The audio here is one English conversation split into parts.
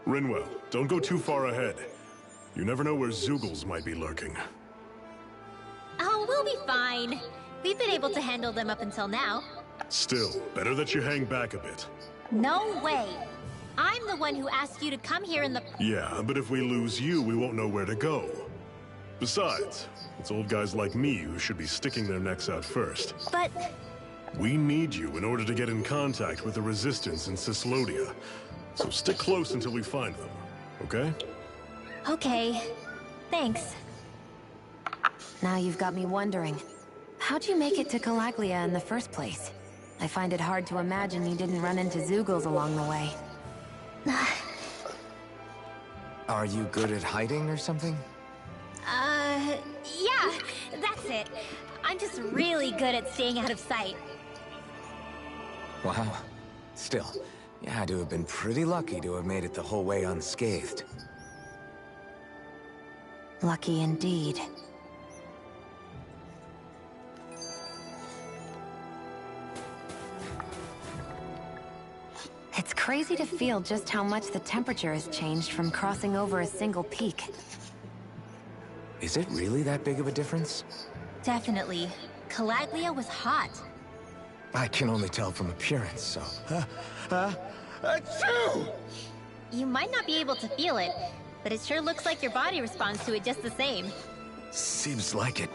Rinwell, don't go too far ahead. You never know where Zoogles might be lurking. Oh, we'll be fine. We've been able to handle them up until now. Still, better that you hang back a bit. No way. I'm the one who asked you to come here in the... Yeah, but if we lose you, we won't know where to go. Besides, it's old guys like me who should be sticking their necks out first. But... We need you in order to get in contact with the Resistance in Cyslodia. So stick close until we find them, okay? Okay. Thanks. Now you've got me wondering. How'd you make it to Calaglia in the first place? I find it hard to imagine you didn't run into Zoogles along the way. Are you good at hiding or something? Yeah, that's it. I'm just really good at staying out of sight. Wow. Still, you had to have been pretty lucky to have made it the whole way unscathed. Lucky indeed. It's crazy to feel just how much the temperature has changed from crossing over a single peak. Is it really that big of a difference? Definitely. Calaglia was hot. I can only tell from appearance, so... Achoo! You might not be able to feel it, but it sure looks like your body responds to it just the same. Seems like it.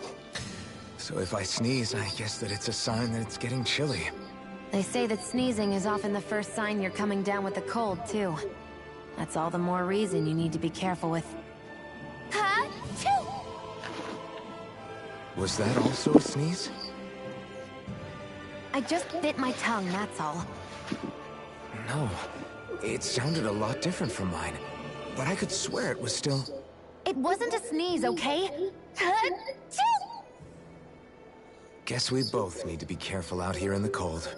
So if I sneeze, I guess that it's a sign that it's getting chilly. They say that sneezing is often the first sign you're coming down with a cold, too. That's all the more reason you need to be careful with... Was that also a sneeze? I just bit my tongue, that's all. No. It sounded a lot different from mine. But I could swear it was still... It wasn't a sneeze, okay? Guess we both need to be careful out here in the cold.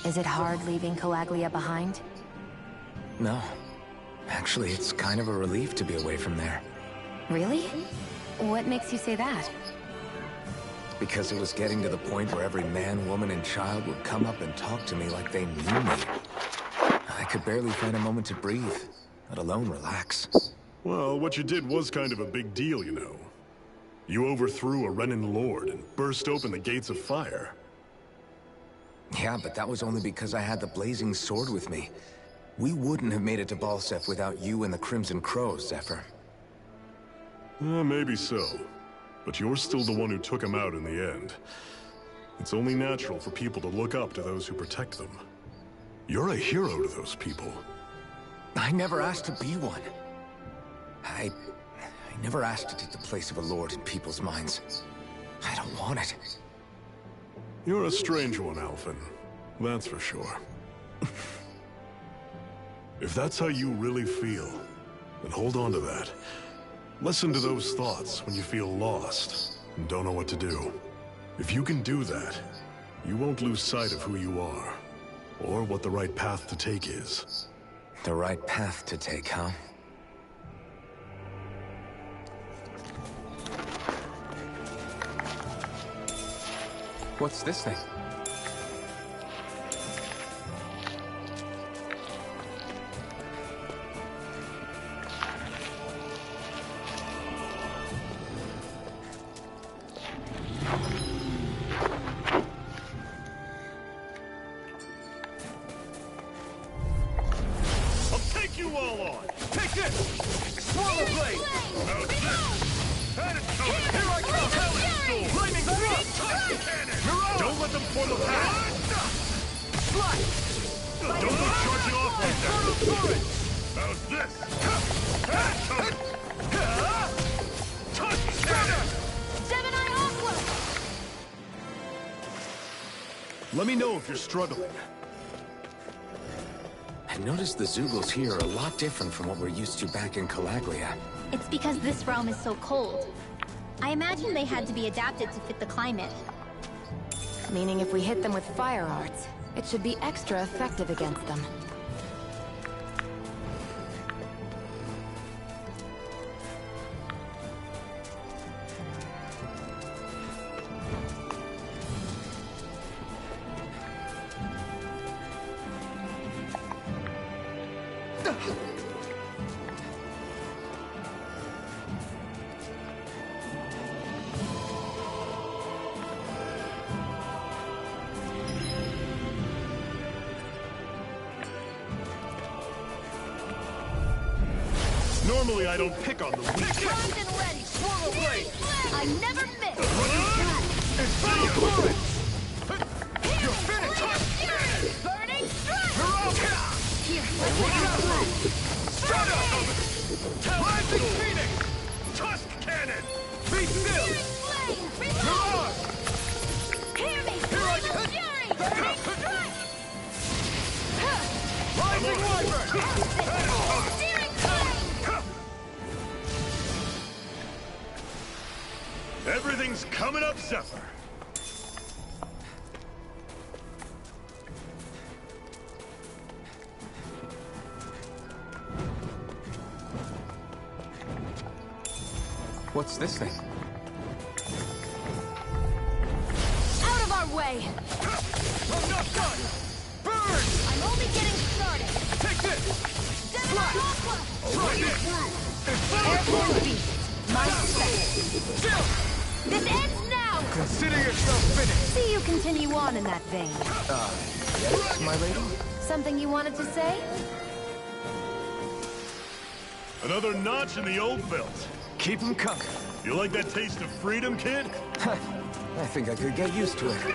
Is it hard leaving Calaglia behind? No. Actually, it's kind of a relief to be away from there. Really? What makes you say that? Because it was getting to the point where every man, woman, and child would come up and talk to me like they knew me. I could barely find a moment to breathe, let alone relax. Well, what you did was kind of a big deal, you know. You overthrew a Renin Lord and burst open the gates of fire. Yeah, but that was only because I had the blazing sword with me. We wouldn't have made it to Balseph without you and the Crimson Crows, Zephyr. Maybe so. But you're still the one who took him out in the end. It's only natural for people to look up to those who protect them. You're a hero to those people. I never asked to be one. I never asked to take the place of a lord in people's minds. I don't want it. You're a strange one, Alphen. That's for sure. If that's how you really feel, then hold on to that. Listen to those thoughts when you feel lost and don't know what to do. If you can do that, you won't lose sight of who you are, or what the right path to take is. The right path to take, huh? What's this thing? I'll take you all on! Take this! Swallow blade! How's this? Attitude! Here I come! Hellish Lightning thrust! Don't let them form a path! Don't go charging off like that! How's this? Let me know if you're struggling. I've noticed the Zoogles here are a lot different from what we're used to back in Calaglia. It's because this realm is so cold. I imagine they had to be adapted to fit the climate. Meaning if we hit them with fire arts, it should be extra effective against them. Normally I don't pick on the weak. Primed and ready. Swirl blade. I never miss. You're finished! Burning strike. Here, Strut up! Rising Phoenix! Tusk Cannon! Be still! flame. Mirage! Hear me. Here I Flame of fury. Burning strike. Rising Wyvern! Searing flame. Everything's coming up, Zephyr. What's this thing? Out of our way. I'm not done! Burn! I'm only getting started. Take this! Slash. Try this! Airborne beast. My spec. Chill! This ends now. Consider yourself finished! See you continue on in that vein. Yes, my lady? Something you wanted to say? Another notch in the old belt. Keep 'em coming. You like that taste of freedom, kid? I think I could get used to it.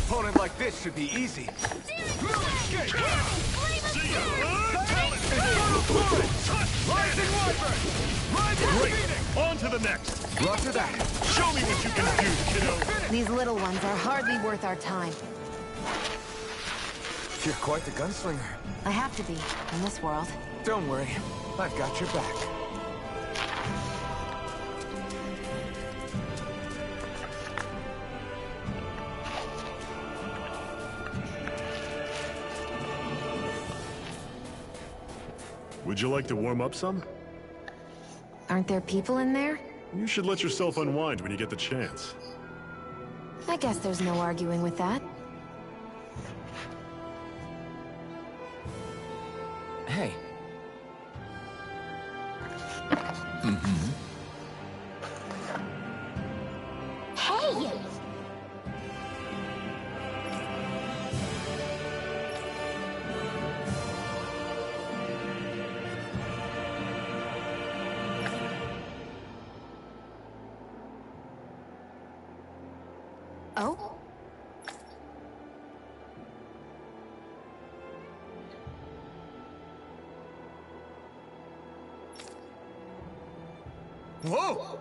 Opponent like this should be easy. Rising Wyvern! Rising Great! Phoenix! On to the next! Roger that. Show me what you can do, kiddo! These little ones are hardly worth our time. You're quite the gunslinger. I have to be, in this world. Don't worry. I've got your back. Would you like to warm up some? Aren't there people in there? You should let yourself unwind when you get the chance. I guess there's no arguing with that. Hey. Hey! Whoa!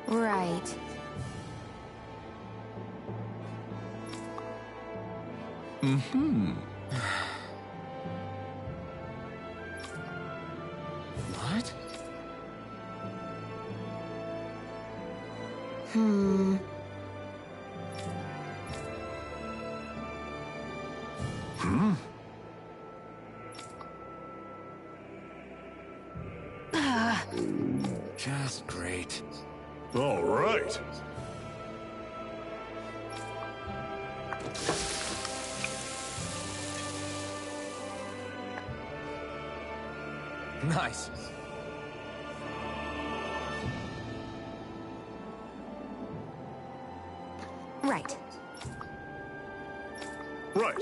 Right. What? Just great. All right. Nice. Right. Right.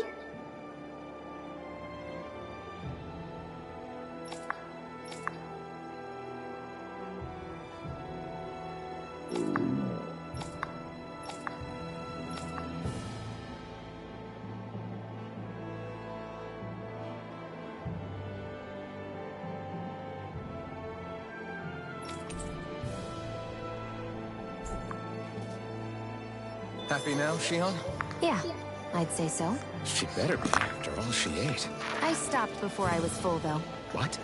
Happy now, Shion? Yeah, I'd say so. She better be, after all she ate. I stopped before I was full, though. What?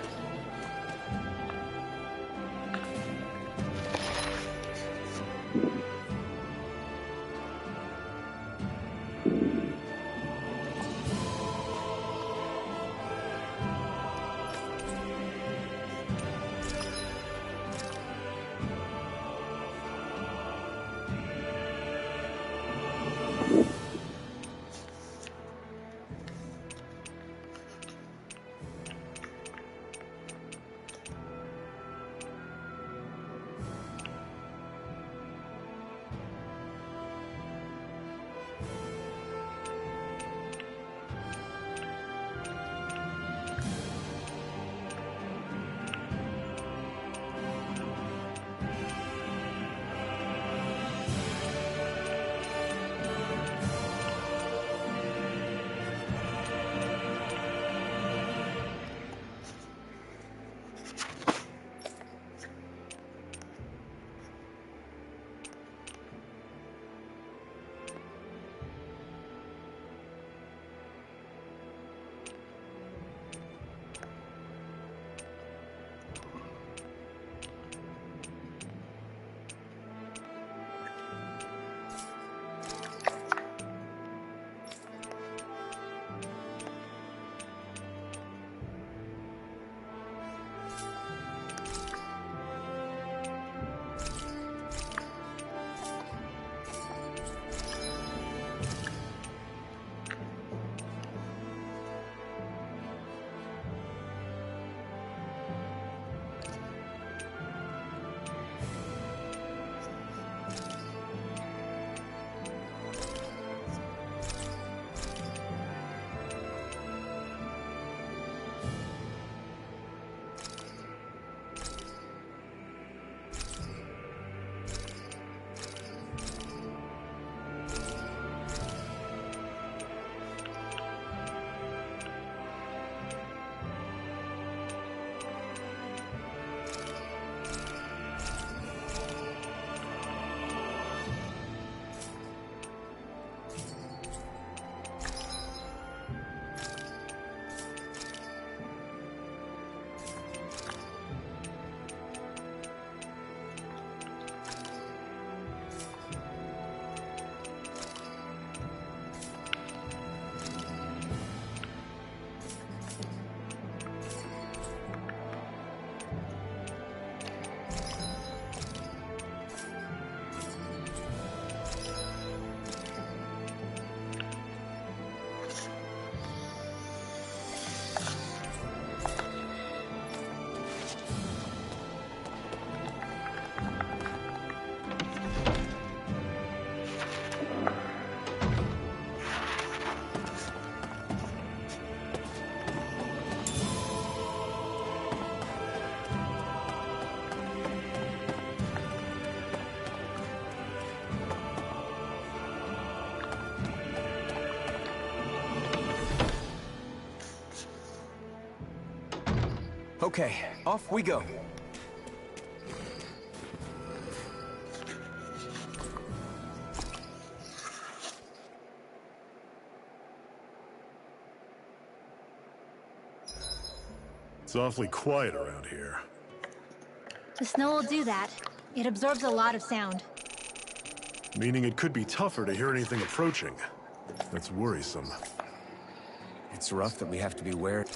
Okay, off we go. It's awfully quiet around here. The snow will do that. It absorbs a lot of sound. Meaning it could be tougher to hear anything approaching. That's worrisome. It's rough that we have to be wary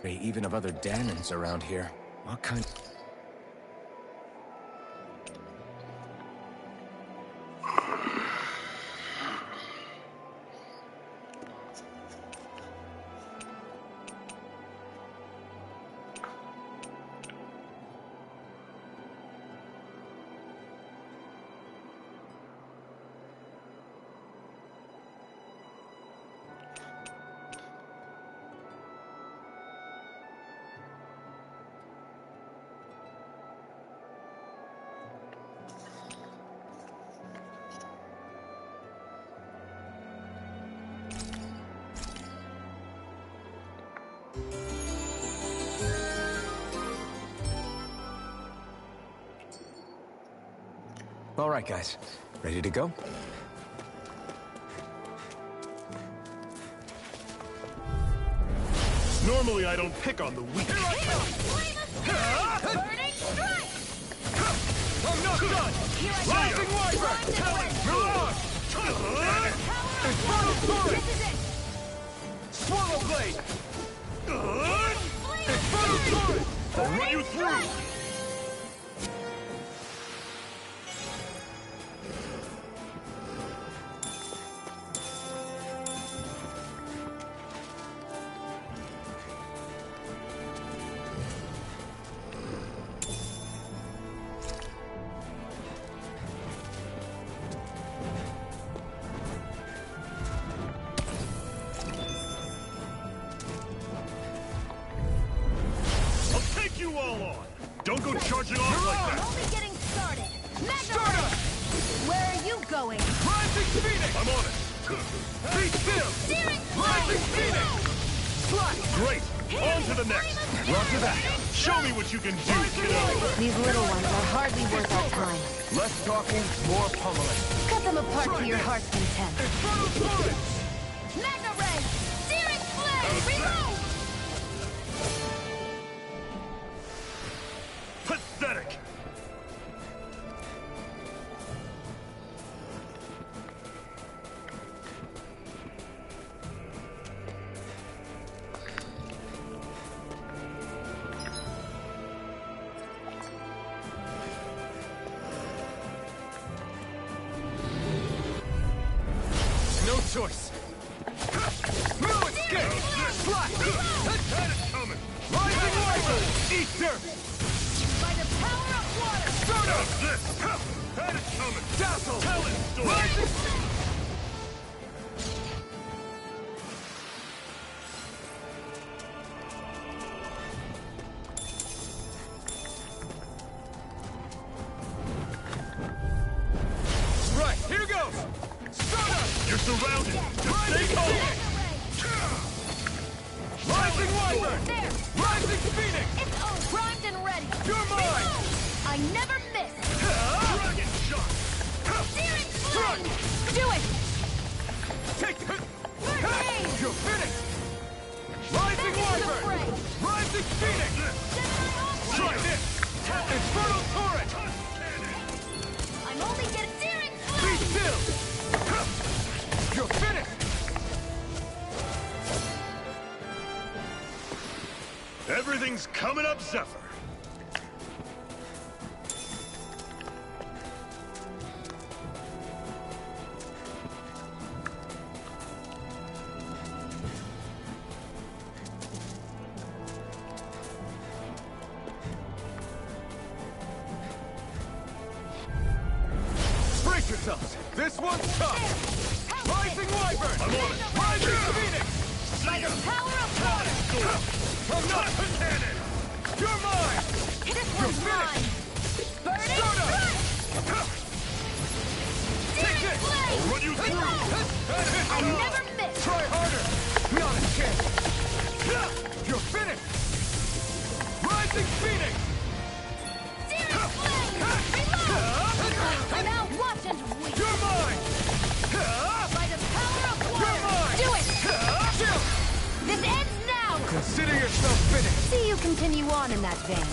even of other Danons around here. What kind... All right, guys. Ready to go? Normally I don't pick on the weak. Burning strike! I'm not done! Rising Wyvern! Mirage! Infernal Torrent! This is it! Swallow Blade! Infernal Torrent! I'll run you through! You all on! Don't go charging off like that! Only getting started! Mega! Where are you going? Rising Phoenix! I'm on it! Be still! Rising Phoenix! Slash! Great! On to the next! Roger that! Show me what you can do, kiddo! These little ones are hardly worth our time. Less talking, more pummeling. Cut them apart to your heart's content. Infernal Torrent! Mega Ray! Searing Flame! Reload! Pathetic! No choice! No escape! Slash! That is coming! Rising Wyvern! Eat dirt! By the power of water! Soda! This! That is coming! Dazzle! Talon Storm! Rising! Right, here goes! Soda! You're surrounded! Just stay calm! Rising Wyvern! There! Rising Phoenix! It's all primed and ready! You're mine! I never miss! Dragon shot! Searing Flame! Do it! Take it! Grenade! You're finished! Rising Wyvern! Rising Phoenix! Try this! Infernal Torrent! I'm only getting Searing Be Flame! still! You're finished! Everything's coming up, Zephyr! Brace yourselves! This one's tough! Rising Wyvern! I'm on it! Rising Phoenix! By the power of water! I'm not a cannon! You're mine! This one's mine! Burning strike! Take it! I'll run you through! I never miss! Try harder! Not a chance! You're finished! Rising Phoenix! Searing Flame! Reload! Now watch and weep! You're mine! By the power of You're water! mine! Do it! Chill! This ends now! Consider yourself finished! See you continue on in that vein.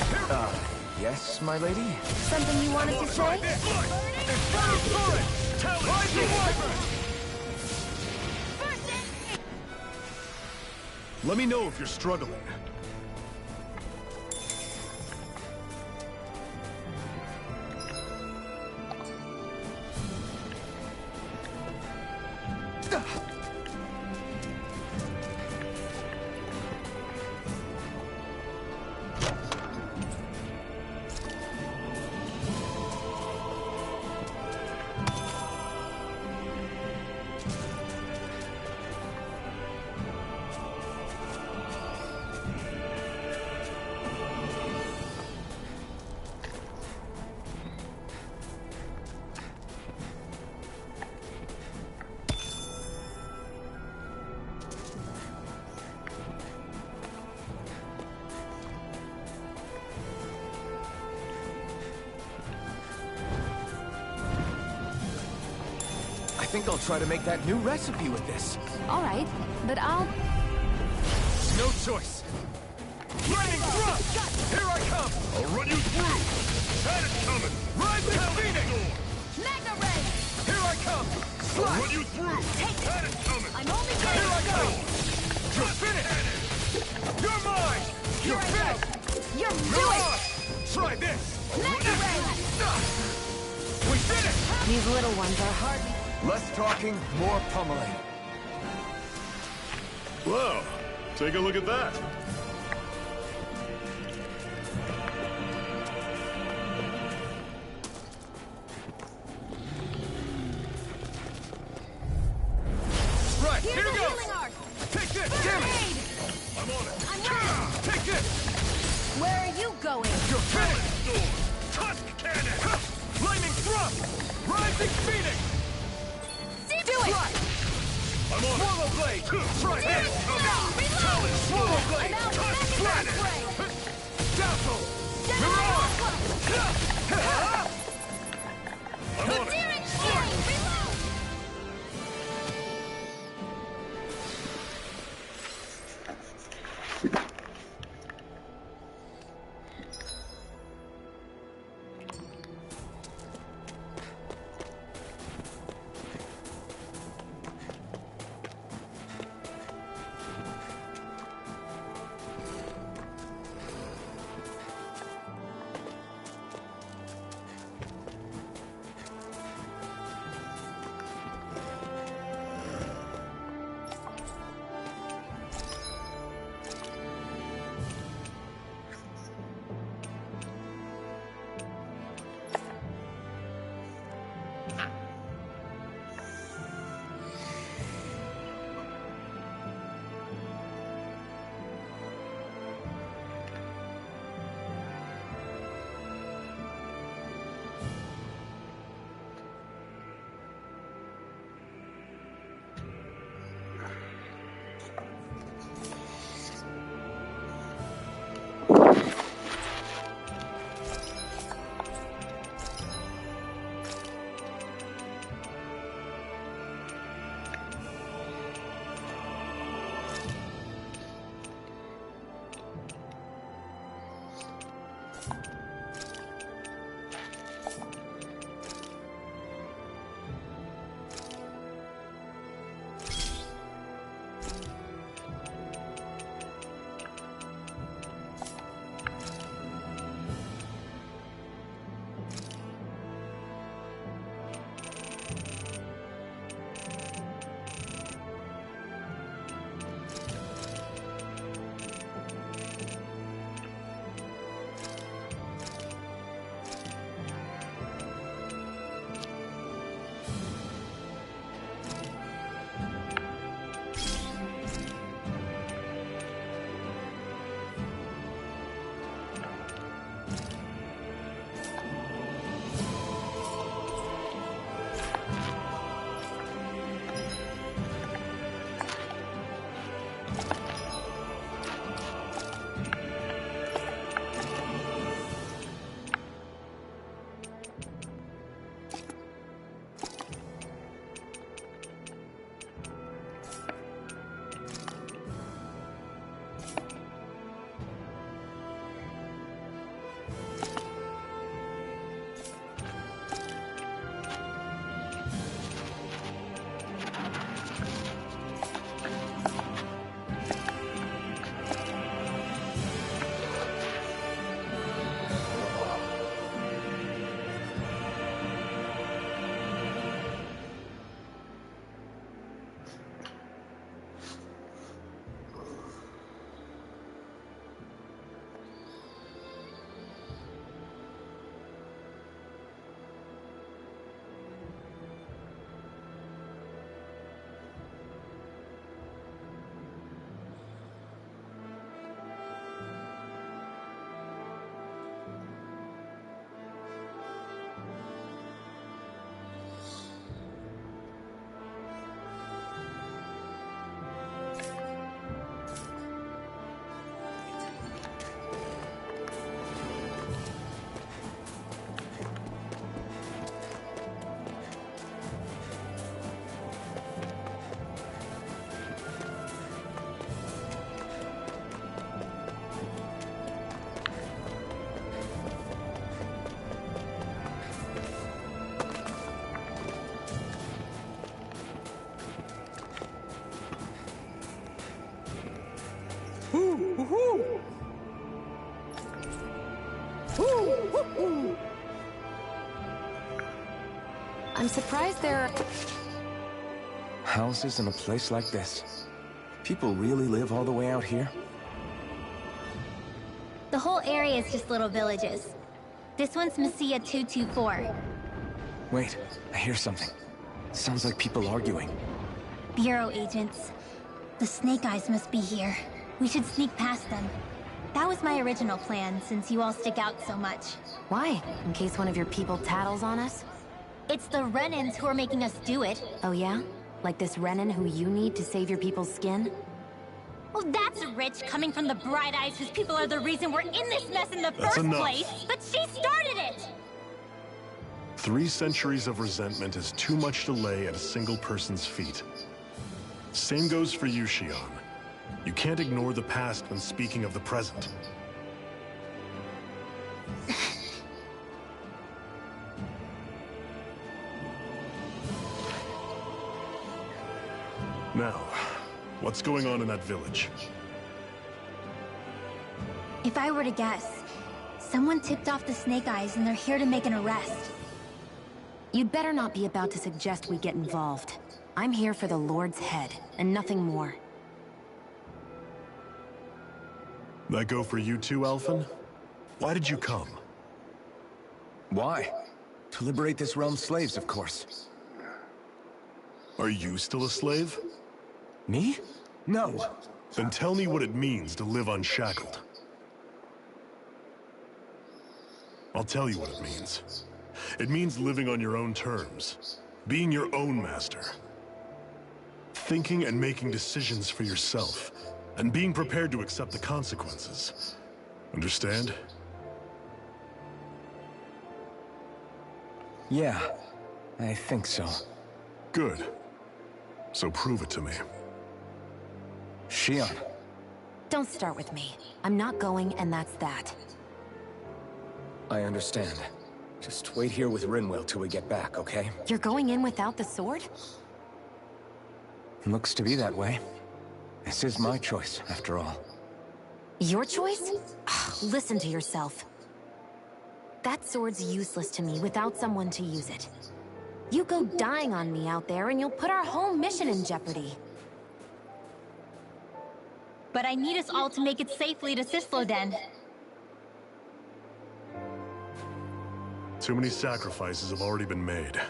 Yes, my lady? Something you wanted to say? Infernal Torrent! Rising Wyvern! First aid! Let me know if you're struggling. I think I'll try to make that new recipe with this. All right, but I'll... No choice! Lightning Thrust! Here I come! I'll run you through! Had it coming! Rising Phoenix! Magna Ray! Here I come! I'll run you through! Had it coming! I'm only Here I getting come! You're finished! You're mine! You're finished! You're Do doing it! Try this! Magna Ray! We did it! These little ones are hard... Less talking, more pummeling. Whoa, take a look at that. Right, Here's here the goes! healing arc! Take this! First Damn it! aid! I'm on it! I'm ready! Take this! Where are you going? You're finished! Tusk Cannon! Lightning Thrust! Rising Phoenix! Do it! I'm on Swallow Blade! Try this! Reload! Talon Swallow Blade! I'm out! Tusk Back in that Cannon! fray! Dazzle! I'm on it! Searing Flame! Reload! I'm surprised there are... Houses in a place like this. People really live all the way out here? The whole area is just little villages. This one's Messiah 224. Wait, I hear something. Sounds like people arguing. Bureau agents. The Snake Eyes must be here. We should sneak past them. That was my original plan, since you all stick out so much. Why? In case one of your people tattles on us? It's the Renans who are making us do it. Oh yeah? Like this Renan who you need to save your people's skin? Well, that's rich coming from the Bright Eyes whose people are the reason we're in this mess in the first place. But she started it! 3 centuries of resentment is too much to lay at a single person's feet. Same goes for you, Shion. You can't ignore the past when speaking of the present. Now, what's going on in that village? If I were to guess, someone tipped off the Snake Eyes and they're here to make an arrest. You'd better not be about to suggest we get involved. I'm here for the Lord's head, and nothing more. That go for you too, Alphen? Why did you come? Why? To liberate this realm's slaves, of course. Are you still a slave? Me? No. Then tell me what it means to live unshackled. I'll tell you what it means. It means living on your own terms, being your own master. Thinking and making decisions for yourself, and being prepared to accept the consequences. Understand? Yeah, I think so. Good. So prove it to me. Shion. Don't start with me. I'm not going, and that's that. I understand. Just wait here with Rinwell till we get back, okay? You're going in without the sword? Looks to be that way. This is my choice, after all. Your choice? Listen to yourself. That sword's useless to me without someone to use it. You go dying on me out there and you'll put our whole mission in jeopardy. But I need us all to make it safely to Sisloden. Too many sacrifices have already been made.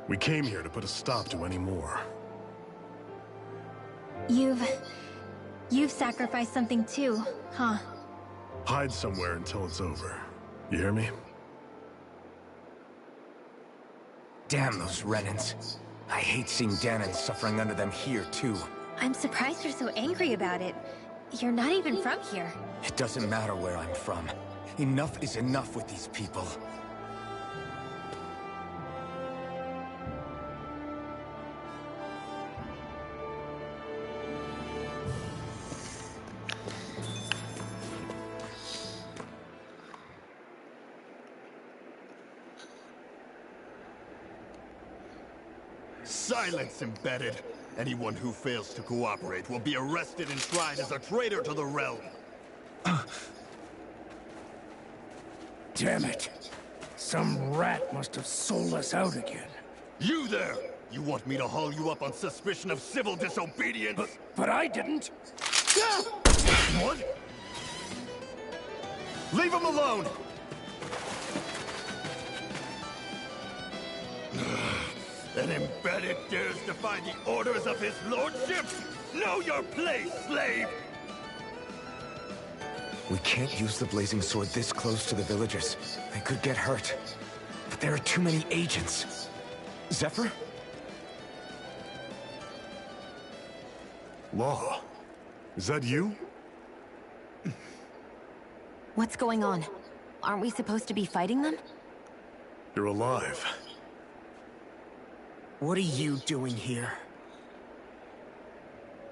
We came here to put a stop to any more. You've sacrificed something too, huh? Hide somewhere until it's over. You hear me? Damn those Renans. I hate seeing Danon suffering under them here, too. I'm surprised you're so angry about it. You're not even from here. It doesn't matter where I'm from. Enough is enough with these people. Silence, embedded. Anyone who fails to cooperate will be arrested and tried as a traitor to the realm. Damn it. Some rat must have sold us out again. You there! You want me to haul you up on suspicion of civil disobedience? But I didn't. What? Leave him alone! An embedded dares defy the orders of his lordship? Know your place, slave! We can't use the blazing sword this close to the villagers. They could get hurt. But there are too many agents. Zephyr? Law. Is that you? What's going on? Aren't we supposed to be fighting them? You're alive. What are you doing here?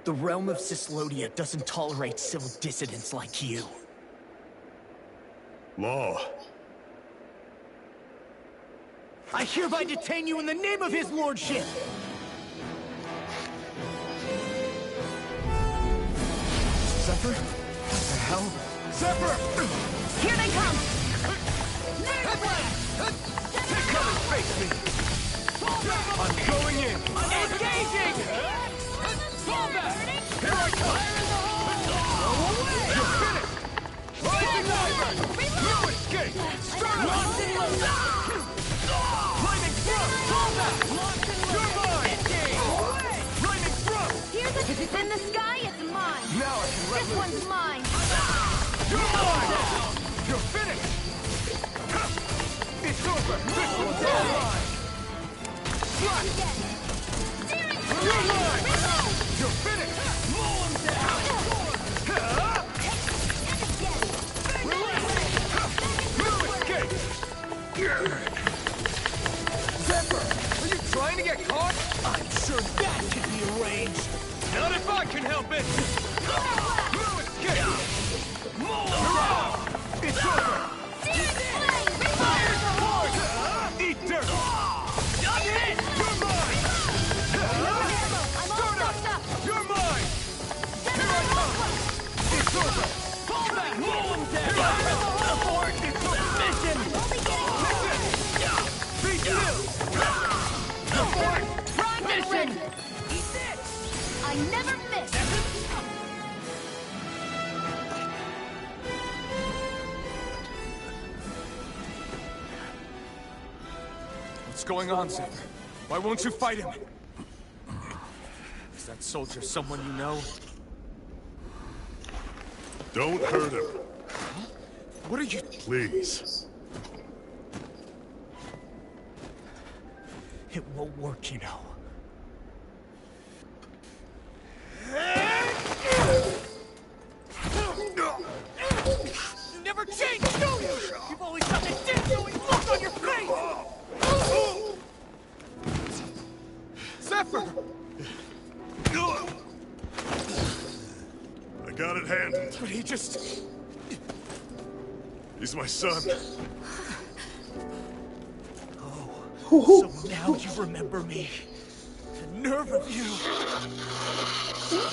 The realm of Cyslodia doesn't tolerate civil dissidents like you. Law. I hereby detain you in the name of his lordship! Zephyr? What the hell? Zephyr! Here they come! Face me! I'm going in! Engaging! Fall back! Here I come! You're finished! Rising diver! No escape! Start launch and load! Lightning thrust! Fall back! You're mine! Lightning thrust! Here's a... In the sky, it's mine. Now I can let This loose. one's mine. You're mine! You're finished! It's over! This one's all mine! Fly! You're mine! You're finished! Mow him down! No escape! Zephyr! Are you trying to get caught? I'm sure that can be arranged. Not if I can help it! No escape! Hurrah! It's over! Fire's force! Eat dirt! You're mine! Start up! You're mine! Here I come! It's over! Fall back! Mow him down! Abort! It's over! Mission! Be still! Abort! Mission! I never miss. What's going on, Zephyr? Why won't you fight him? Is that soldier someone you know? Don't hurt him, What are you... please. It won't work, you know. You never change, do you? You've always got that dead-going look on your face! Zephyr! I got it handled. But he just... He's my son. So now you remember me. The nerve of you.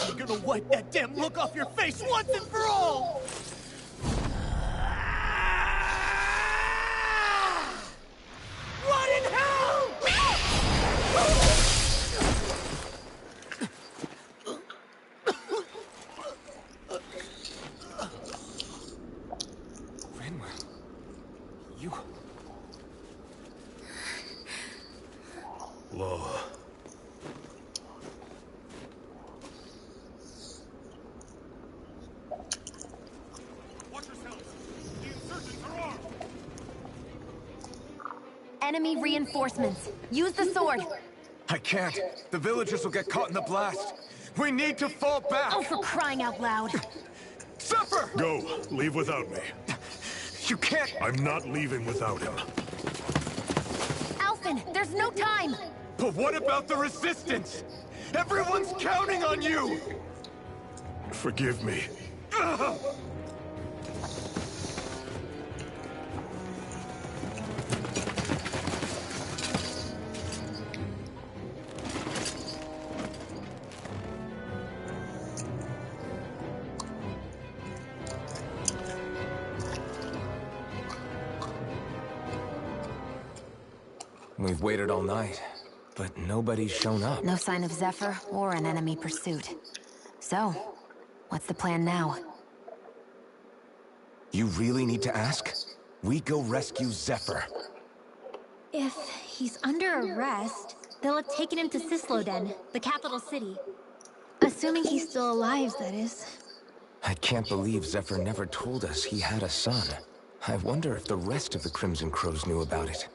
I'm gonna wipe that damn look off your face once and for all! What in hell? Rinwell, you... Law. Watch yourselves. The insurgents are armed. Enemy reinforcements. Use the sword. I can't. The villagers will get caught in the blast. We need to fall back. Oh, for crying out loud. Zephyr! Go. Leave without me. You can't... I'm not leaving without him. Alphen, there's no time. But what about the resistance? Everyone's counting on you! Forgive me. We've waited all night, but nobody's shown up. No sign of Zephyr or an enemy pursuit. So, what's the plan now? You really need to ask? We go rescue Zephyr. If he's under arrest, they'll have taken him to Showland, the capital city. Assuming he's still alive, that is. I can't believe Zephyr never told us he had a son. I wonder if the rest of the Crimson Crows knew about it.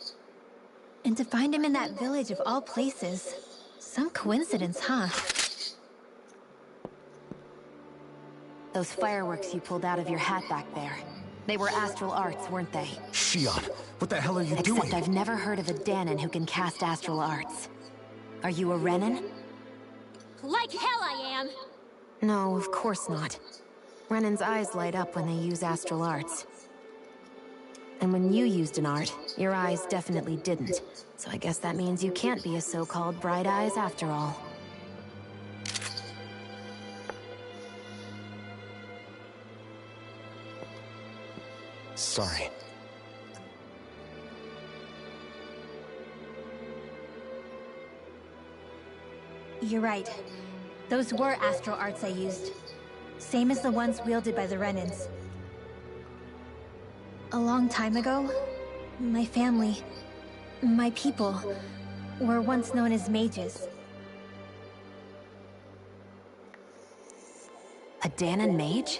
And to find him in that village of all places. Some coincidence, huh? Those fireworks you pulled out of your hat back there. They were astral arts, weren't they? Shion, what the hell are you Except doing? I've never heard of a Danon who can cast astral arts. Are you a Renan? Like hell I am! No, of course not. Renan's eyes light up when they use astral arts. And when you used an art, your eyes definitely didn't. So I guess that means you can't be a so-called bright eyes after all. Sorry. You're right. Those were astral arts I used. Same as the ones wielded by the Renans. A long time ago, my family, my people, were once known as mages. A Danon mage?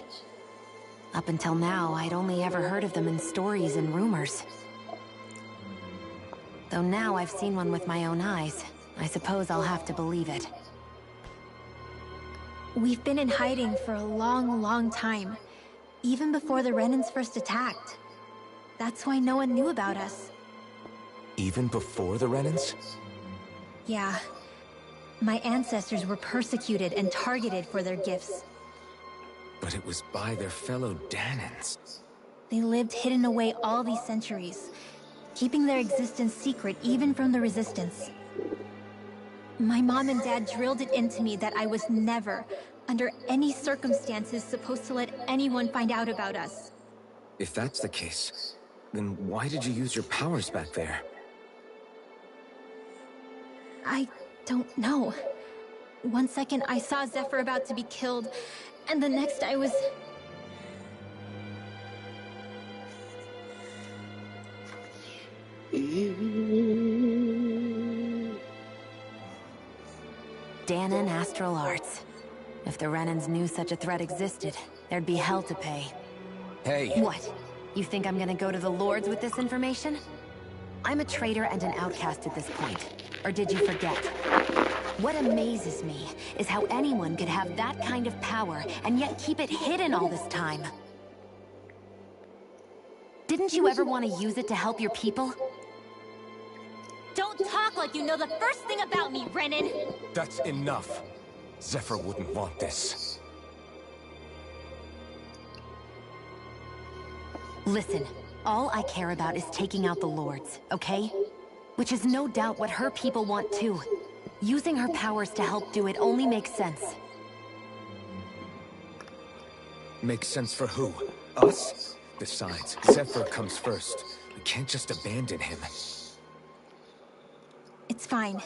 Up until now, I'd only ever heard of them in stories and rumors. Though now I've seen one with my own eyes, I suppose I'll have to believe it. We've been in hiding for a long, long time. Even before the Renans first attacked. That's why no one knew about us. Even before the Renans? Yeah. My ancestors were persecuted and targeted for their gifts. But it was by their fellow Danons. They lived hidden away all these centuries, keeping their existence secret even from the Resistance. My mom and dad drilled it into me that I was never, under any circumstances, supposed to let anyone find out about us. If that's the case, then why did you use your powers back there? I don't know. One second I saw Zephyr about to be killed, and the next I was... Danon Astral Arts. If the Renans knew such a threat existed, there'd be hell to pay. Hey! What? You think I'm gonna go to the Lords with this information? I'm a traitor and an outcast at this point. Or did you forget? What amazes me is how anyone could have that kind of power and yet keep it hidden all this time. Didn't you ever want to use it to help your people? Don't talk like you know the first thing about me, Renan! That's enough. Zephyr wouldn't want this. Listen, all I care about is taking out the Lords, okay? Which is no doubt what her people want too. Using her powers to help do it only makes sense. Makes sense for who? Us? Besides, Zephyr comes first. We can't just abandon him. It's fine.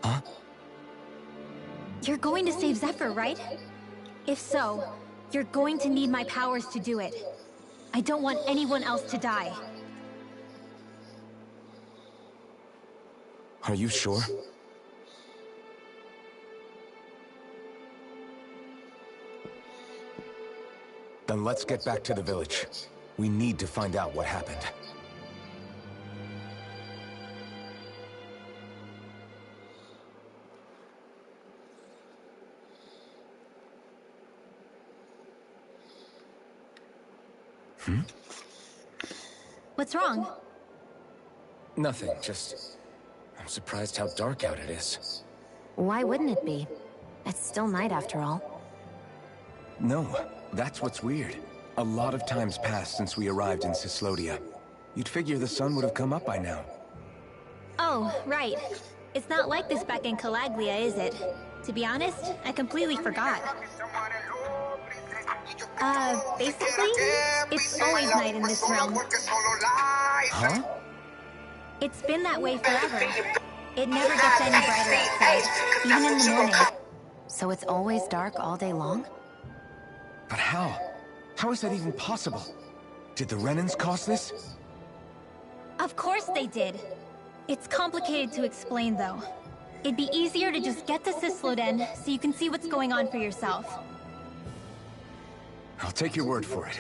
Huh? You're going to save Zephyr, right? If so, you're going to need my powers to do it. I don't want anyone else to die. Are you sure? Then let's get back to the village. We need to find out what happened. What's wrong? Nothing, just... I'm surprised how dark out it is. Why wouldn't it be? It's still night after all. No, that's what's weird. A lot of time's passed since we arrived in Cyslodia. You'd figure the sun would have come up by now. Oh, right. It's not like this back in Calaglia, is it? To be honest, I completely forgot. Basically, it's always night in this realm. Huh? It's been that way forever. It never gets any brighter outside, even in the morning. So it's always dark all day long? But how? How is that even possible? Did the Renans cause this? Of course they did. It's complicated to explain, though. It'd be easier to just get to Cysloden so you can see what's going on for yourself. I'll take your word for it.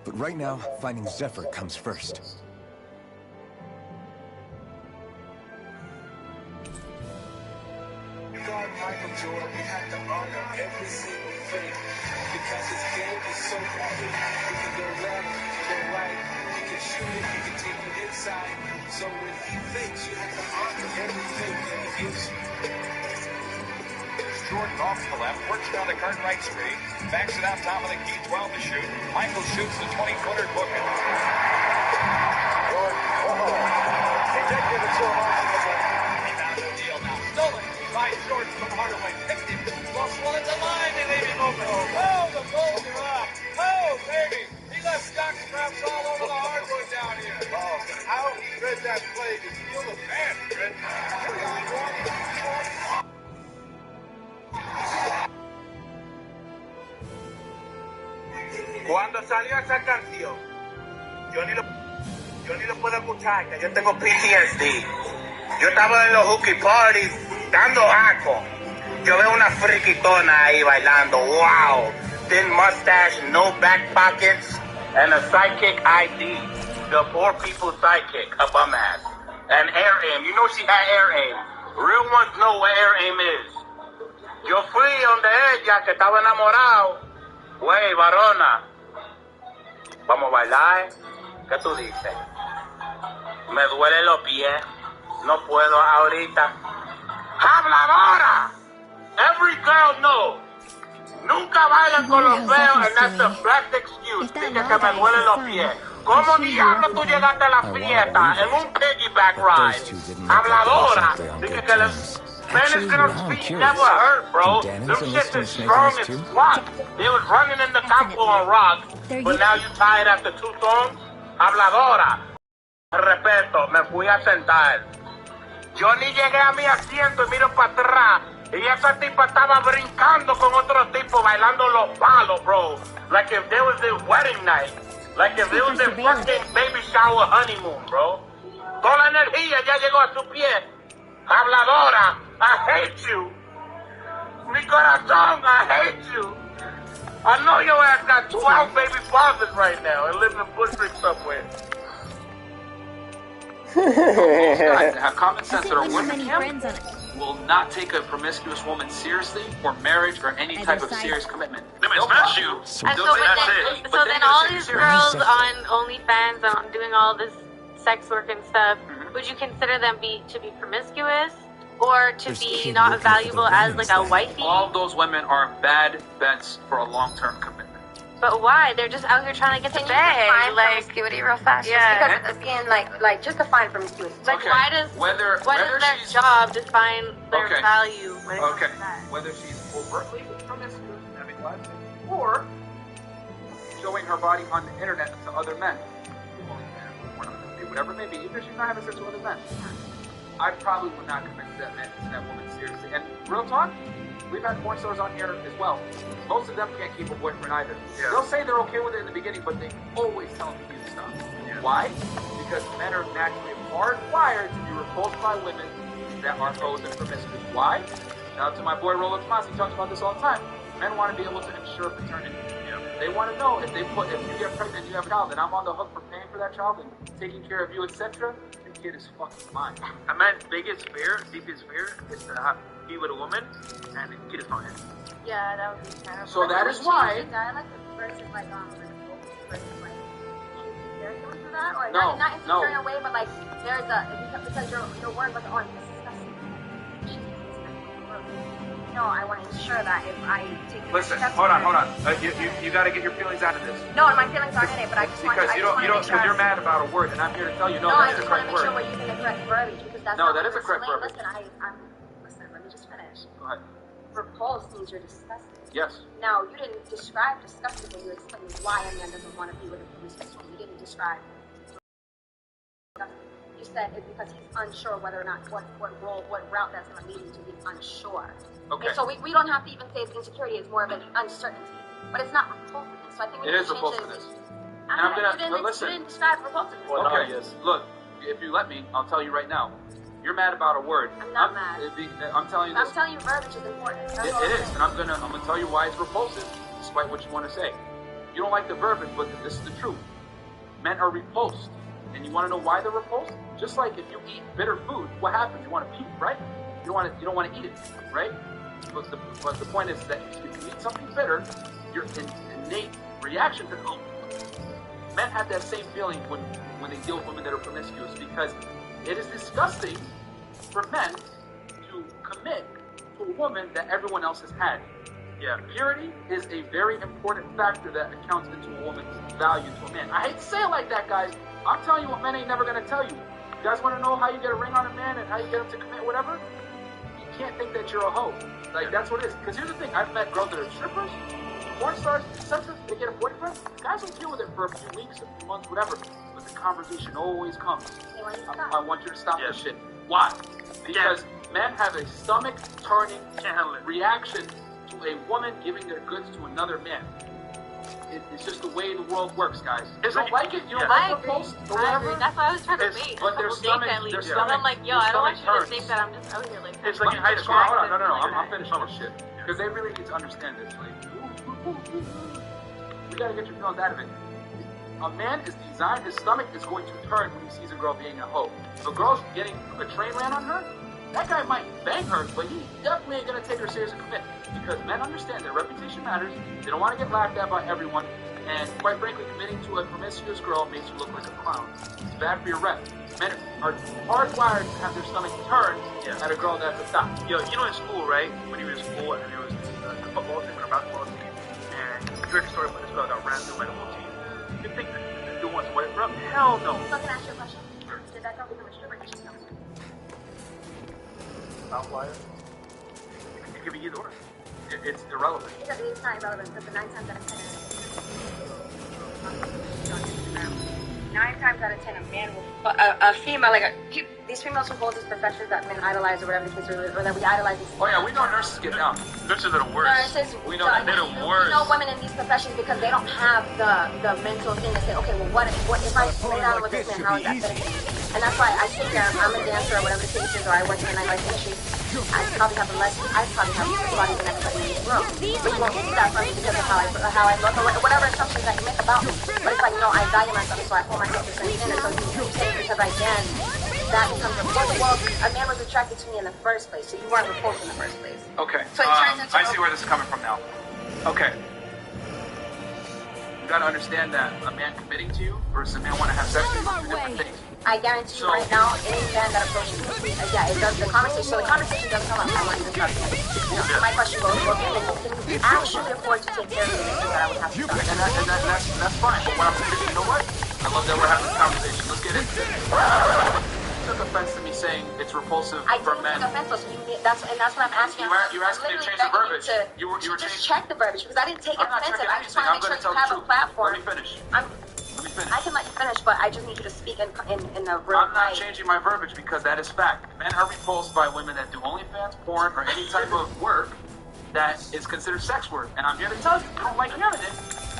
But right now, finding Zephyr comes first. God, Michael Jordan, we have to honor every single thing because his game is so complete. You can go left, you can go right, you can shoot it, you can take it inside. So when he thinks, you have to honor everything that he gives you. Jordan off to the left, works down the Cartwright straight, backs it out top of the key, 12 to shoot. Michael shoots the 20-footer, booking. Jordan, executive and so rebound O'Neal now. Stolen by Jordan from Hardaway. Picked him. Lost one at the line. They leave him open. Oh, the Bulls are up. Oh, baby. He left stock straps all over the hardwood down here. Oh, how he read that play to steal the fan, Fred. Cuando salió esa canción, yo ni lo puedo escuchar, que yo tengo PTSD. Yo estaba en los hooky parties, dando asco. Yo veo una friquitona ahí bailando, wow. Thin mustache, no back pockets, and a sidekick ID. The poor people's sidekick, a bum ass. And air aim, you know she had air aim. Real ones know what air aim is. Yo fui donde ella, que estaba enamorado. Güey, varona, vamos a bailar. ¿Qué tú dices? Me duele los pies. No puedo ahorita. ¡Habladora! Every girl knows. Nunca bailan con los feos, and that's the best excuse. Dice que me duelen los pies. ¿Cómo diablo tú llegaste a la fiesta en un piggyback ride? Habladora. Dice que los Spanish girls' feet never hurt, bro. Them shits is strong as fuck. They was running in the campo on rock, but now you tired after 2 songs? Habladora. Respeto, me fui a sentar. Yo ni llegué a mi asiento y miro para atrás. Y esa tipa estaba brincando con otro tipo, bailando los palos, bro. Like if there was a wedding night. Like if there was a fucking baby shower honeymoon, bro. Toda la energía ya llegó a su pie. Habladora, I hate you. Mi corazón, I hate you. I know your ass got 12 baby fathers right now and live in Bushwick somewhere. Guys that have common sense that are many women friends on it. will not take a promiscuous woman seriously for marriage or any type of serious commitment. Let me smash you. And so, They'll say but that's then, it. so But then they'll all say these serious. girls on OnlyFans and doing all this sex work and stuff, would you consider them to be promiscuous or to be not valuable as like a wifey? All those women are bad bets for a long-term commitment. But why? They're just out here trying to get the bag. Define Like, promiscuity real fast. Yeah. Just because again, like just define promiscuity. like Okay. why does Whether their she's- job define their Okay. value? When it comes Okay, to that? whether she's overtly promiscuous, having live sex, or showing her body on the internet to other men, whatever it may be, even if she's not having sex with other men, I probably would not commit to that woman seriously. And real talk, we've had porn stars on here as well. Most of them can't keep a boyfriend either. Yeah. They'll say they're okay with it in the beginning, but they always tell them to do stuff. Yeah. Why? Because men are naturally hardwired to be repulsed by women that are pros and promiscuous. Why? Shout out to my boy Rolo Tomas, he talks about this all the time. Men want to be able to ensure paternity. They want to know if you get pregnant, you have a child, and I'm on the hook for paying for that child and taking care of you, etc. The kid is fucking mine. A man's biggest fear, deepest fear, is to be with a woman and the kid is not his. Yeah, that would be terrible. So that is why. Dialect versus like versus like insecure going through that, or No, not insecure no. in a way, but like there's because your word was on this is disgusting. No, I want to ensure that if I take the Listen, next step hold on. forward- You got to get your feelings out of this. No, my feelings aren't in it, but I just want Because to make sure. because you're mad about a word, and I'm here to tell you, no, No, I that's the just want to correct make sure word. we're using the correct verbiage because that's No, not that what is the we're correct saying. verbiage. Listen, let me just finish. Go ahead. Repulsed means you're disgusted. Yes. Now, you didn't describe disgusted when you explained why a man doesn't want to be with a promiscuous woman. You didn't describe. You said it's because he's unsure whether or not what route that's going to lead him to. He's unsure. Okay. And so we don't have to even say it's insecurity. It's more of an uncertainty. But it's not repulsiveness. So I think we It need is to change repulsiveness. it. And I'm gonna- You listen. didn't describe repulsiveness. Well, no, Okay. yes. Look, if you let me, I'll tell you right now. You're mad about a word. I'm not mad. I'm telling you I'm this. telling you verbiage is important. That's all It I'm is, saying. and I'm gonna tell you why it's repulsive, despite what you want to say. You don't like the verbiage, but this is the truth. Men are repulsed, and you want to know why they're repulsed? Just like if you eat bitter food, what happens? You want to puke, right? You don't want to eat it, right? But the point is that if you eat something bitter, your innate reaction to men have that same feeling when they deal with women that are promiscuous, because it is disgusting for men to commit to a woman that everyone else has had. Yeah, purity is a very important factor that accounts into a woman's value to a man. I hate to say it like that, guys. I'm telling you what men ain't never gonna tell you. You guys want to know how you get a ring on a man and how you get him to commit whatever? You can't think that you're a hoe. Like, that's what it is. Because here's the thing. I've met girls that are strippers, porn stars, etc. They get a boyfriend. Guys will deal with it for a few weeks, a few months, whatever. But the conversation always comes. I want you to stop this shit. Why? Because men have a stomach-turning reaction to a woman giving their goods to another man. it's just the way the world works, guys. You don't like it? You don't like repulsed or whatever? That's why I was trying to wait a couple dates at least. But I'm like, yo, I don't want you to think that I'm just out here like that. It's like in high school. Hold on, no. I'm finishing this shit. Because they really need to understand this. Like, we gotta get your feelings out of it. A man is designed, his stomach is going to turn when he sees a girl being a hoe. If a girl's getting a train ran on her, that guy might bang her, but he definitely ain't gonna take her serious and commit. Because men understand their reputation matters, they don't want to get laughed at by everyone, and quite frankly, committing to a promiscuous girl makes you look like a clown. It's bad for your rep. Men are hardwired to have their stomach turned at a girl that's a thot. Yo, you know in school, right? When you were in school and there was the football team and a basketball team, and you heard the story when this girl got ran through by the whole team. You think that the dude wants to wipe her up? Hell no. So can I ask you a question? Did that girl become a stripper? Did she come? Outlier? It could be either or. It's irrelevant. It's not irrelevant because the 9 times out of 10. 9 times out of 10, a man will, a female, like these females who hold these professions that men idolize or whatever the case is, or that we idolize. Oh yeah, we know nurses get down. Nurses are the worst. Nurses, we know that they're the worst. We know women in these professions because they don't have the mental thing to say, okay, well, what if I lay down with this man, how is that benefiting me? And that's why I sit there, I'm a dancer or whatever the case is, or I work in the nightlife industry. I probably have a better body than everybody in this room. But you won't see that from me because of how I look or whatever assumptions that you make about me. But it's like, no, I value myself, so I hold myself to the same standard. So you say because again, that becomes repulsive. Well, a man was attracted to me in the first place, so you weren't repulsed in the first place. Okay. So it turns into I see where this is coming from now. Okay. You gotta understand that a man committing to you versus a man wanting to have sex with you are two different things. I guarantee you right now, any man that approaches me, it does the conversation. So the conversation does come up. I want to start. My question goes, well, can you actually afford to take care of the things that I would have to start? And that's fine. But what I'm saying, you know what? I love that we're having this conversation. Let's get into it. You took offense to me saying it's repulsive for men. I didn't take offense, so that's what I'm asking. You're asking me to change the verbiage. You were just check the verbiage because I didn't take it offensive. I just want to make sure you have a platform. Let me finish. I can let you finish, but I just need you to speak in the real I'm not changing my verbiage because that is fact. Men are repulsed by women that do OnlyFans, porn, or any type of work that is considered sex work. And I'm here to tell you, you don't like hearing it.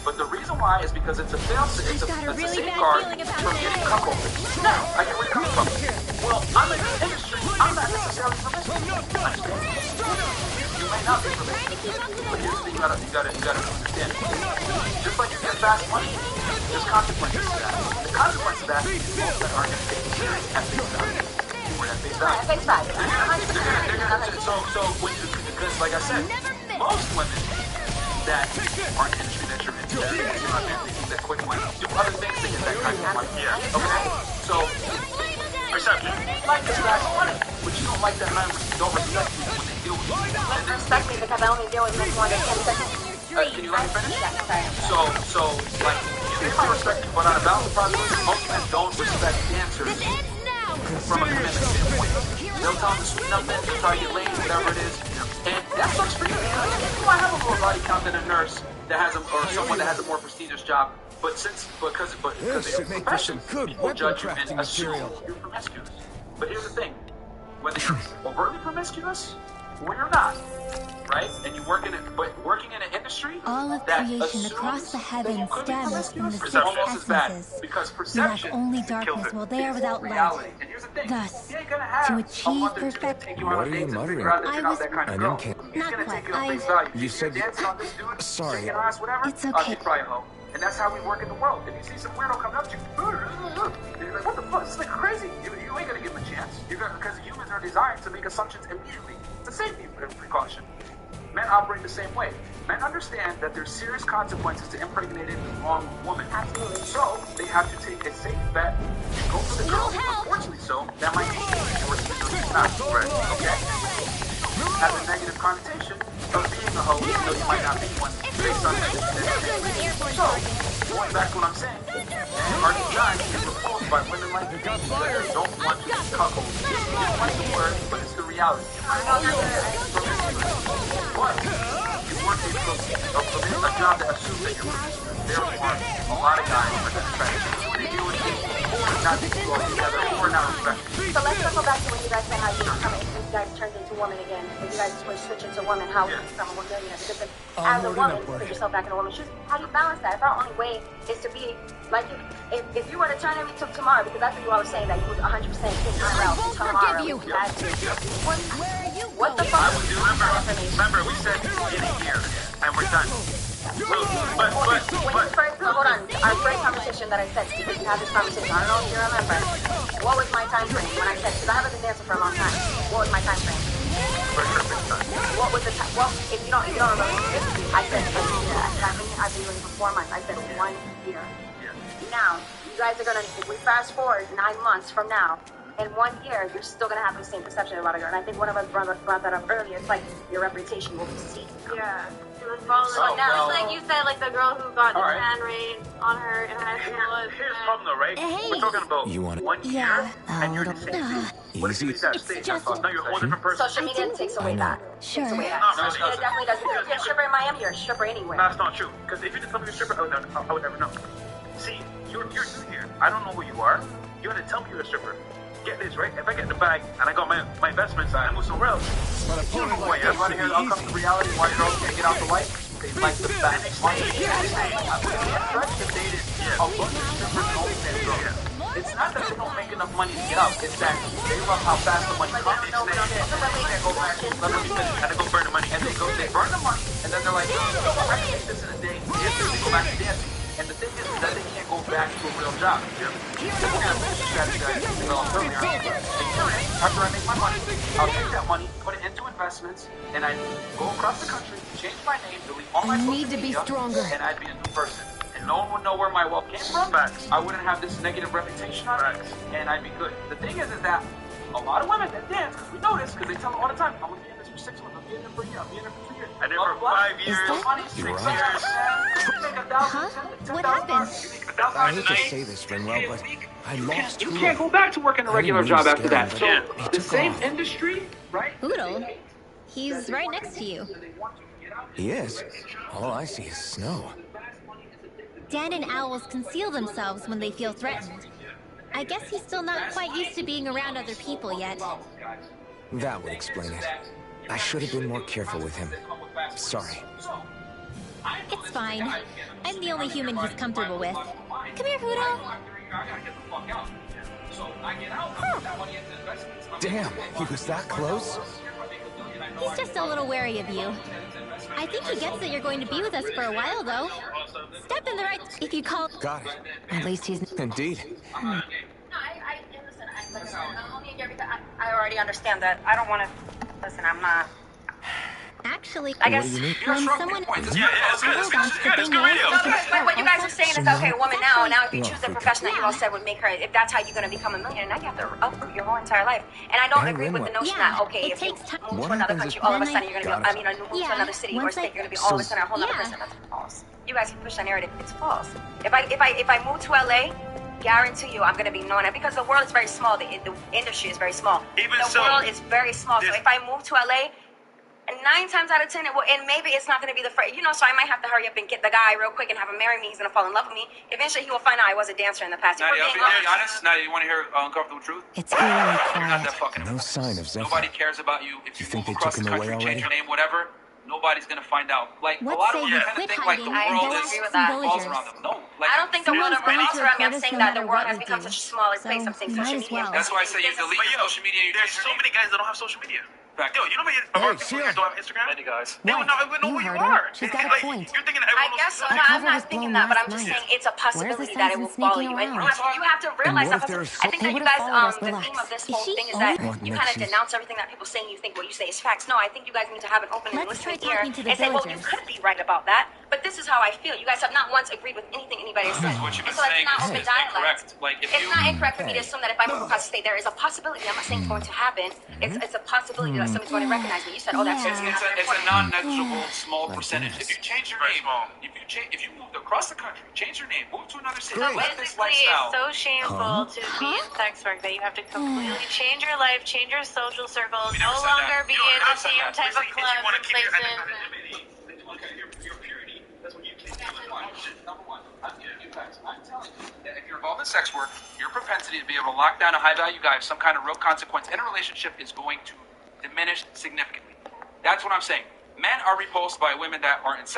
But the reason why is because it's a safeguard from getting coupled. No, I get where you're coming from. Well, I'm in this industry. I'm not necessarily promiscuous. You may not be promiscuous. But here's the thing you gotta understand. Just like you get fast money, there's consequences to that. The consequence of that is most men aren't going to take it serious at face value. Or at face value. At face value. Because like I said, most women that are in the industry that you're in, they think that quick money, do other things to get that kind of money. Yeah. Okay? So, perception. You like this guy's money, but you don't like that man don't respect you when they deal with you. They respect me because I only deal with men more than 10 seconds. Can you let me finish? So, like, they might respect you, but on a balance proposition, most men don't respect dancers from a commitment standpoint. They'll tell them to sweeten up men, they'll try to get laid, whatever it is. And that sucks for you. You might have a lower body count than a nurse that has or someone that has a more prestigious job. But because of your profession, people judge you and assume you're promiscuous. But here's the thing. Whether you're overtly promiscuous or you're not, right? And you working in an industry all of that creation across the heavens stems from the six essences. Because we perception have only darkness while they are without light. Thus, to achieve perfection, what are you muttering? I don't care. Not quite. You said sorry. It's okay. And that's how we work in the world. If you see some weirdo coming up to you, you're like, what the fuck? This is like crazy. You ain't gonna give him a chance. Because humans are designed to make assumptions immediately. It's a safety precaution. Men operate the same way. Men understand that there's serious consequences to impregnating the wrong woman. Absolutely. So they have to take a safe bet and go for the girl. Unfortunately, so that might be not correct. Okay. Has a negative connotation of being a hoe, even though you might not be one, based on that. So, going back to what I'm saying, men are designed to be repulsed by women like you that they don't want to be cuckolded. You don't like the word, but it's the reality. But you work a job that assumes that you're promiscuous. Therefore, a lot of guys are going to try to change what they do with you. have to go together. We're not respected. So let's circle back to when you guys said how you guys turned into women again. When you guys switch into women, how you become a woman. Because as a woman, you put yourself back in a woman's shoes. How do you balance that? If our only way is to be like, if you were to turn into tomorrow, because that's what you always saying, that you would 100% take IRL tomorrow. What the fuck? Remember, we said in a year, and we're done. But hold on. Our first conversation that I said, because we had this conversation, I don't know if you remember, what was my time frame when I said, because I haven't been dancing for a long time. What was my time frame? What was the time? Well, if you don't remember, I said a year. I've been doing it for 4 months. I said 1 year. Now, you guys are gonna, if we fast forward 9 months from now, in 1 year, you're still gonna have the same perception about a girl. And I think one of us brought that up earlier. It's like your reputation will be seen. Yeah. So now, just like you said, like the girl who got the tan raid on her in high school. Here's the problem, though, right? Hey. We're talking about You want it? 1 year, and you're the same. What if you leave that stage? Now you're a whole different person. Social media takes away that. Sure. Takes away that. Social media definitely does. If you're a stripper in Miami, you're a stripper anywhere. That's not true. Because if you didn't tell me you're a stripper, I would never know. See, you're new here. I don't know who you are. You had to tell me you're a stripper. Get this, right? If I get in the bag and I got my investments and I move somewhere else, Everybody here, I'll come to reality why girls can't get out the light. They like the fast money. It's not that they don't make enough money to get out. It's that they love how fast the money comes. They go back, let me finish, and they go burn the money. And they burn the money, and then they're like, I can make this in a day. They go back to dancing. And the thing is that they can't go back to a real job. After I make my money, I'll take that money, put it into investments, and I'd go across the country, change my name, delete all my social media, and I'd be a new person. And no one would know where my wealth came from. I wouldn't have this negative reputation on it, and I'd be good. The thing is that a lot of women that dance, because we know this, because they tell them all the time, I'm going to be in this for 6 months, I'm being in there for a year, I'm being in there for 2 years. And then for 5 years, You're right. What happened? I hate to say this, Manuel, but I lost You can't go back to working a regular job after that. So, the same industry, right? Poodle? He's right next to you. He is. All I see is snow. Dan and owls conceal themselves when they feel threatened. I guess he's still not quite used to being around other people yet. That would explain it. I should have been more careful with him. Sorry. It's fine. I'm the only human he's comfortable with. Come here, Poodle. Damn, he was that close? He's just a little wary of you. I think he gets that you're going to be with us for a while, though. Step in the right if you call. Got it. At least he's... Indeed. I already understand that. I don't want to... Listen, I'm not... Actually, I guess when someone... it's good. It's good radio. But what you guys are saying is, okay, a woman now if you choose the profession that you all said would make her, if that's how you're going to become a millionaire, now you have to uproot your whole entire life. And I don't agree with the notion that, okay, if you move to another country, all of a sudden you're going to be, move to another city or state, you're going to be all of a sudden a whole other person. That's false. You guys can push that narrative. It's false. If I move to LA, guarantee you I'm going to be known. And because the world is very small, the industry is very small. The world is very small. So if I move to LA, 9 times out of 10, and maybe it's not going to be the first, so I might have to hurry up and get the guy real quick and have him marry me. He's going to fall in love with me. Eventually, he will find out I was a dancer in the past. Nadia, I'll be honest. Nadia, you want to hear uncomfortable truth? It's really You're not quiet. that fucking No sign of Zephyr. Nobody cares about you. If you think move they across took the him country, away change your already? name, whatever, nobody's going to find out. Like, What a lot say of you women kind quit of think like the hiding world and is go out revolves some around them. No. Like, I don't think the world revolves around me. I'm saying that the world has become do. such a smaller place. So, I'm saying might social as media. well. That's why I say you delete your social media. There's so many guys that don't have social media. Fact. Yo, you know how many people here don't have Instagram? Many guys. They would not even know who you are. She's got a Like, point. You're thinking that I everyone guess so. knows No, I'm cover was not thinking blown that, but I'm last just night. saying it's a possibility sense that it in will follow sneaking you. And around? you have to realize what that. if there's I think that They you would've guys, followed us. the Relax. theme of this Is whole she thing is that What you makes kind of you- denounce everything that people say and you think what you say is facts. No, I think you guys need to have an open and Let's try listening ear talking to the and say, well, you villagers. could be right about that, but this is how I feel. You guys have not once agreed with anything anybody has said. What you've And been so saying it's not is open dialogue. incorrect. Like, if It's you... not incorrect for me to assume that if I move across the state, there is a possibility. I'm not saying it's going to happen. It's a possibility that somebody's going to recognize me. You said, oh, that's just It's a non-negligible small percentage. If you change your name, if you moved across the country, change your name, move to another city, So let this basically, it's lifestyle. so shameful to be in sex work that you have to completely change your life, change your social circles, no longer be in the same type of clubs and places. Your purity, that's what you can't do. Number one, I'm giving you facts. I'm telling you that if you're involved involved in sex work, your propensity to be able to lock down a high-value guy with some kind of real consequence in a relationship is going to diminish significantly. That's what I'm saying. Men are repulsed by women that are in sex